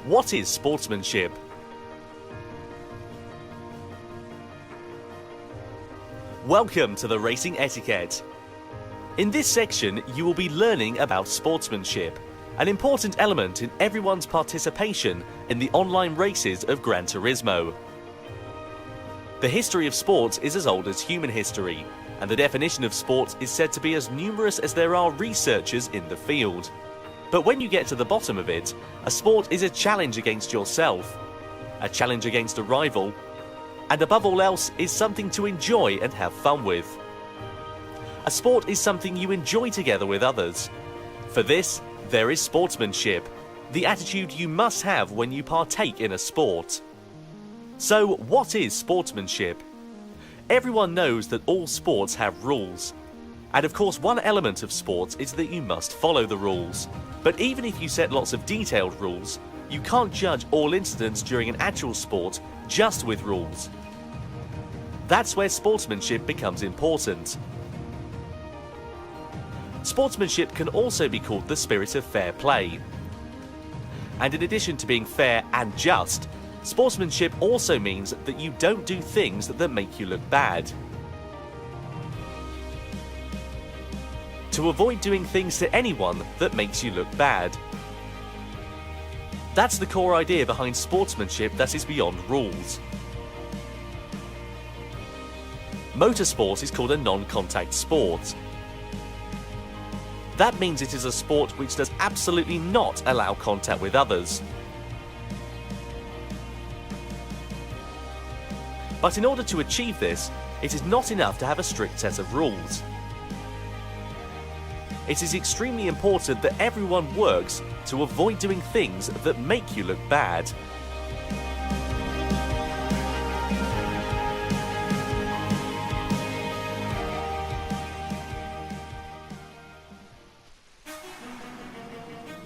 What is sportsmanship? Welcome to the Racing Etiquette. In this section, you will be learning about sportsmanship, an important element in everyone's participation in the online races of Gran Turismo. The history of sports is as old as human history, and the definition of sports is said to be as numerous as there are researchers in the field. But when you get to the bottom of it, a sport is a challenge against yourself, a challenge against a rival, and above all else is something to enjoy and have fun with. A sport is something you enjoy together with others. For this, there is sportsmanship, the attitude you must have when you partake in a sport. So, what is sportsmanship? Everyone knows that all sports have rules. And of course, one element of sports is that you must follow the rules. But even if you set lots of detailed rules, you can't judge all incidents during an actual sport just with rules. That's where sportsmanship becomes important. Sportsmanship can also be called the spirit of fair play. And in addition to being fair and just, sportsmanship also means that you don't do things that make you look bad. To avoid doing things to anyone that makes you look bad. That's the core idea behind sportsmanship that is beyond rules. Motorsport is called a non-contact sport. That means it is a sport which does absolutely not allow contact with others. But in order to achieve this, it is not enough to have a strict set of rules. It is extremely important that everyone works to avoid doing things that make you look bad.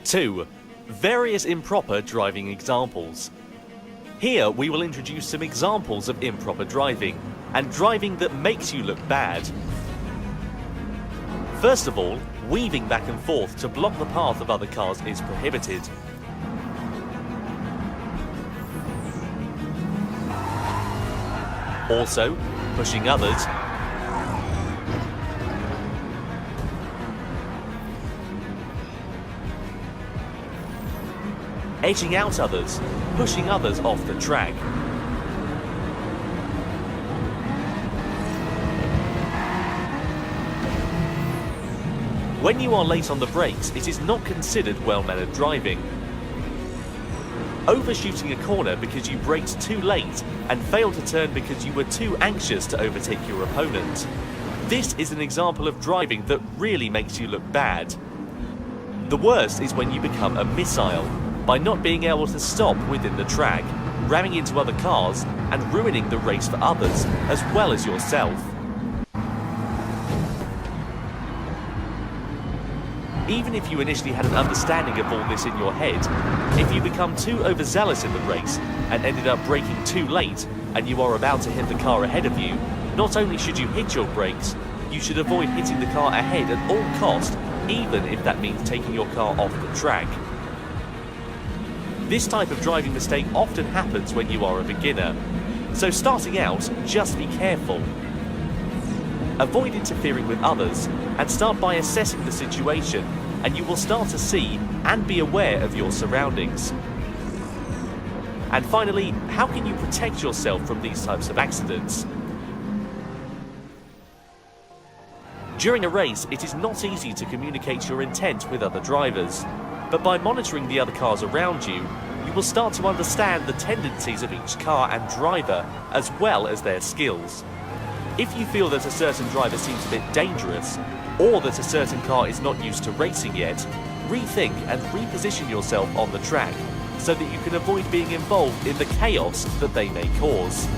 Two, various improper driving examples. Here we will introduce some examples of improper driving, and driving that makes you look bad. First of all, weaving back and forth to block the path of other cars is prohibited. Also, pushing others, edging out others, pushing others off the track. When you are late on the brakes, it is not considered well-mannered driving. Overshooting a corner because you braked too late and failed to turn because you were too anxious to overtake your opponent. This is an example of driving that really makes you look bad. The worst is when you become a missile, by not being able to stop within the track, ramming into other cars and ruining the race for others as well as yourself. Even if you initially had an understanding of all this in your head, if you become too overzealous in the race and ended up braking too late and you are about to hit the car ahead of you, not only should you hit your brakes, you should avoid hitting the car ahead at all cost, even if that means taking your car off the track. This type of driving mistake often happens when you are a beginner, so starting out, just be careful. Avoid interfering with others and start by assessing the situation, and you will start to see and be aware of your surroundings. And finally, how can you protect yourself from these types of accidents? During a race, it is not easy to communicate your intent with other drivers. But by monitoring the other cars around you, you will start to understand the tendencies of each car and driver, as well as their skills. If you feel that a certain driver seems a bit dangerous, or that a certain car is not used to racing yet, rethink and reposition yourself on the track, so that you can avoid being involved in the chaos that they may cause.